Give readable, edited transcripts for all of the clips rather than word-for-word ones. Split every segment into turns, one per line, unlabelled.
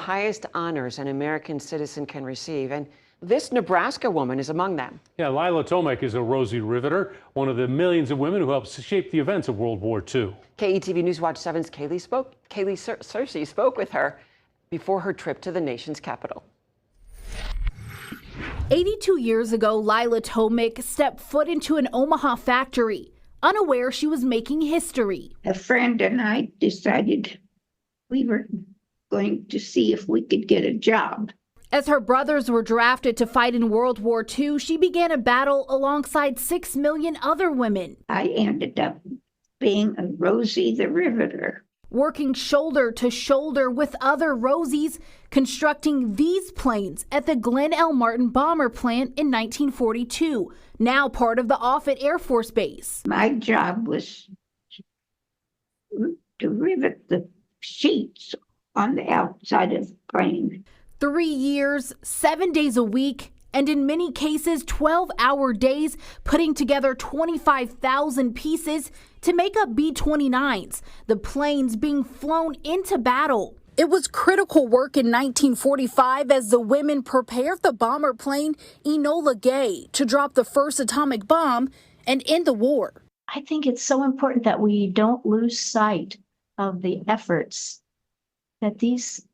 highest honors an American citizen can receive, and this Nebraska woman is among them.
Yeah, Lila Tomek is a Rosie Riveter, one of the millions of women who helped shape the events of World War II.
KETV News Watch 7's Kaylee Searcy spoke with her before her trip to the nation's capital.
82 years ago, Lila Tomek stepped foot into an Omaha factory, unaware she was making history.
A friend and I decided we were going to see if we could get a job.
As her brothers were drafted to fight in World War II, she began a battle alongside 6 million other women.
I ended up being a Rosie the Riveter.
Working shoulder to shoulder with other Rosies, constructing these planes at the Glenn L. Martin bomber plant in 1942, now part of the Offutt Air Force Base.
My job was to rivet the sheets on the outside of the plane.
3 years, 7 days a week, and in many cases 12-hour days, putting together 25,000 pieces to make up B-29s, the planes being flown into battle. It was critical work in 1945 as the women prepared the bomber plane Enola Gay to drop the first atomic bomb and end the war.
I think it's so important that we don't lose sight of the efforts that these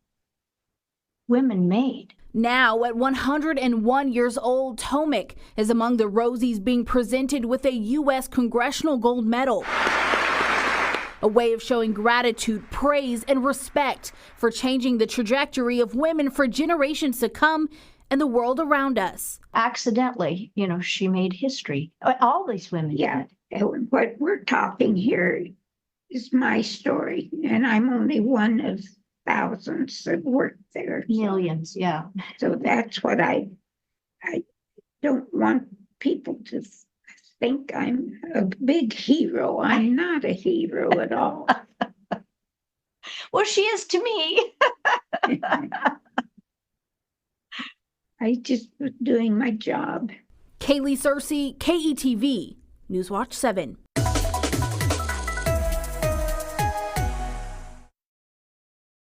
women made.
Now, at 101 years old, Tomek is among the Rosies being presented with a U.S. Congressional Gold Medal. A way of showing gratitude, praise, and respect for changing the trajectory of women for generations to come and the world around us.
Accidentally, she made history. All these women
Yeah,
did.
what we're talking here is my story, and I'm only one of thousands that work there.
Millions, yeah.
So that's what I don't want people to think I'm a big hero. I'm not a hero at all.
Well, she is to me.
I just was doing my job.
Kaylee Searcy, KETV, Newswatch 7.